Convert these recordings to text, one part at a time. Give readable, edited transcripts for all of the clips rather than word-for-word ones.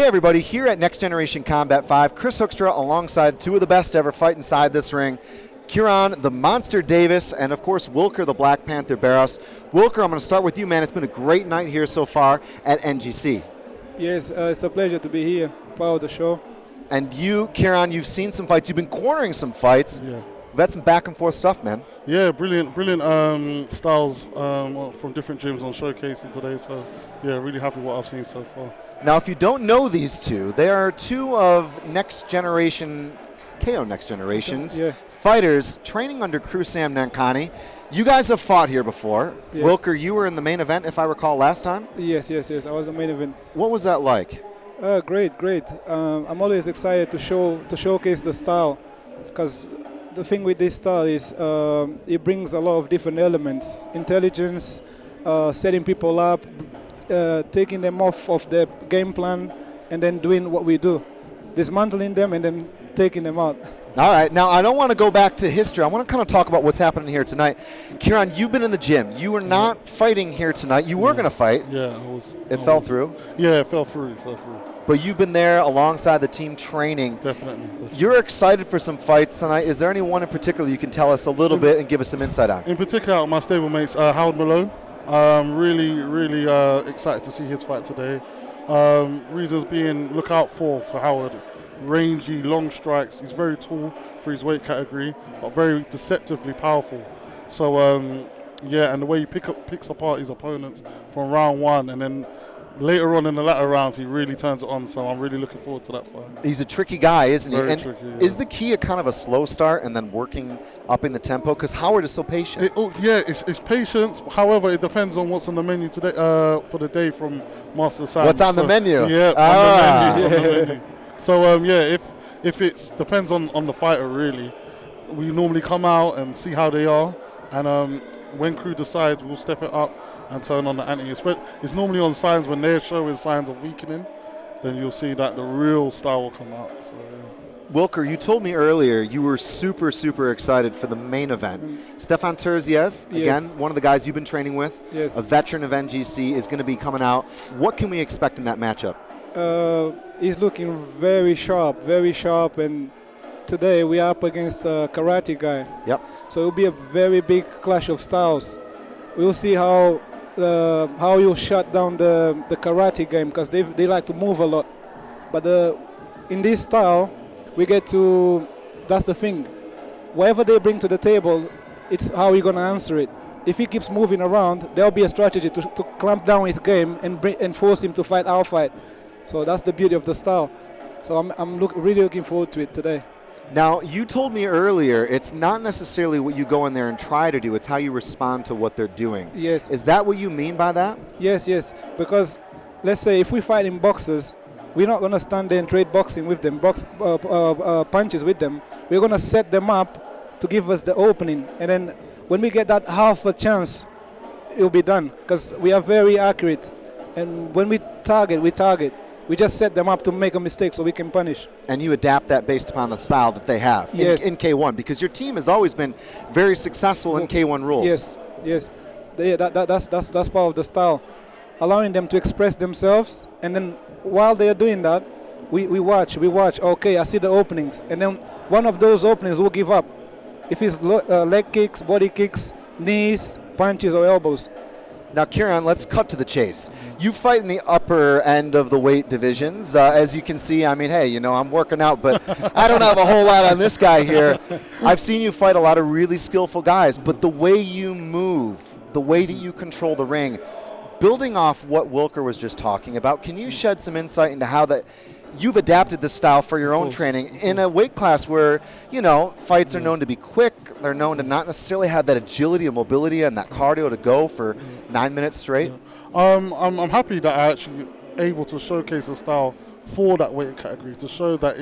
Hey everybody, here at Next Generation Combat 5, Chris Hoekstra alongside two of the best ever fight inside this ring. Kerone, the Monster Davis, and of course Wilker, the Black Panther Barros. Wilker, I'm going to start with you, man. It's been a great night here so far at NGC. Yes, it's a pleasure to be here, part of the show. And you, Kerone, you've seen some fights. You've been cornering some fights. Yeah. We've had some back and forth stuff, man. Yeah, brilliant styles from different gyms on showcasing today. So, yeah, really happy with what I've seen so far. Now, if you don't know these two, they are two of Next Generation, KO Next Generations fighters training under crew Sam Nankani. You guys have fought here before. Yes. Wilker, you were in the main event, if I recall, last time? Yes. I was in the main event. What was that like? Great. I'm always excited to showcase the style, because the thing with this style is it brings a lot of different elements: intelligence, setting people up, taking them off of their game plan, and then doing what we do, dismantling them and then taking them out. All right, now I don't want to go back to history. I want to kind of talk about what's happening here tonight. Kerone, you've been in the gym. You were not fighting here tonight. You were going to fight. Yeah, I was. It fell through. Yeah, it fell through. But you've been there alongside the team training. Definitely. You're excited for some fights tonight. Is there any one in particular you can tell us a little bit and give us some insight on? In particular, my stablemates, Howard Malone. Really excited to see his fight today. Reasons being, look out for Howard. Rangy, long strikes. He's very tall for his weight category, but very deceptively powerful. So, and the way he picks apart his opponents from round one, and then later on in the latter rounds, he really turns it on. So I'm really looking forward to that fight. He's a tricky guy, isn't he? Very tricky, yeah. Is the key a kind of a slow start and then working up in the tempo? Because Howard is so patient. It's patience. However, it depends on what's on the menu today for the day from Master Sam. What's on the menu? Yeah, on the menu. So if it depends on the fighter really. We normally come out and see how they are, and when crew decides, we'll step it up and turn on the ante. It's normally on signs when they're showing signs of weakening, then you'll see that the real style will come out. So, yeah. Wilker, you told me earlier you were super excited for the main event. Stefan Terziev, again, one of the guys you've been training with, a veteran of NGC, is going to be coming out. What can we expect in that matchup? He's looking very sharp, and today we are up against a karate guy. Yep. So it'll be a very big clash of styles. We'll see how you shut down the karate game, because they like to move a lot. But in this style, we get to, that's the thing. Whatever they bring to the table, it's how we're going to answer it. If he keeps moving around, there'll be a strategy to clamp down his game and force him to fight our fight. So that's the beauty of the style. So I'm really looking forward to it today. Now, you told me earlier it's not necessarily what you go in there and try to do, it's how you respond to what they're doing. Yes. Is that what you mean by that? Yes. Because let's say if we fight in boxers, we're not going to stand there and trade boxing with them, punches with them. We're going to set them up to give us the opening. And then when we get that half a chance, it'll be done. Because we are very accurate. And when we target. We just set them up to make a mistake so we can punish. And you adapt that based upon the style that they have in K1, because your team has always been very successful in K1 rules. Yes. That's part of the style. Allowing them to express themselves, and then while they are doing that, we watch. Okay, I see the openings. And then one of those openings will give up. If it's leg kicks, body kicks, knees, punches, or elbows. Now, Kerone, let's cut to the chase. You fight in the upper end of the weight divisions. As you can see, I mean, hey, I'm working out, but I don't have a whole lot on this guy here. I've seen you fight a lot of really skillful guys, but the way you move, the way that you control the ring, building off what Wilker was just talking about, can you shed some insight into how that you've adapted this style for your own training in a weight class where, fights are known to be quick. They're known to not necessarily have that agility and mobility and that cardio to go for 9 minutes straight. I'm happy that I actually able to showcase a style for that weight category, to show that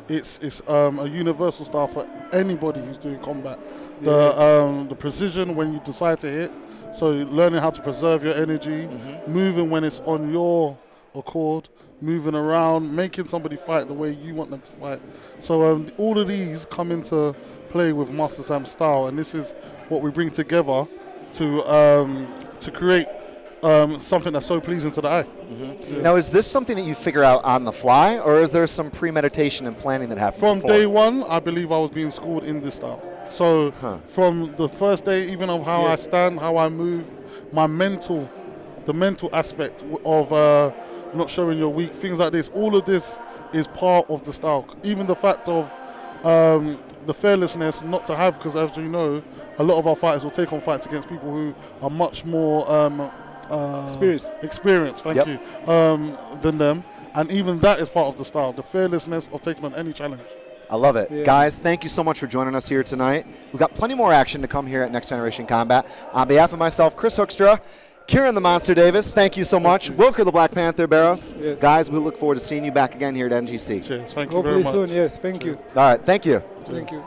it's a universal style for anybody who's doing combat. The precision when you decide to hit, so learning how to preserve your energy, moving when it's on your accord, moving around, making somebody fight the way you want them to fight. So all of these come into play with Master Sam style, and this is what we bring together to create something that's so pleasing to the eye. Now, is this something that you figure out on the fly, or is there some premeditation and planning that happens From before? day one, I believe I was being schooled in this style. So from the first day, even of how I stand, how I move, the mental aspect of not showing your weak, things like this, all of this is part of the style. Even the fact of the fearlessness not to have, because as you know, a lot of our fighters will take on fights against people who are much more experienced, thank you, than them. And even that is part of the style, the fearlessness of taking on any challenge. I love it. Yeah. Guys, thank you so much for joining us here tonight. We've got plenty more action to come here at Next Generation Combat. On behalf of myself, Chris Hoekstra, Kieran the Monster Davis, thank you so much. Wilker the Black Panther, Barros. Yes. Guys, we look forward to seeing you back again here at NGC. Cheers, thank you very Hopefully much. soon, yes. Thank you. All right, thank you. Thank you.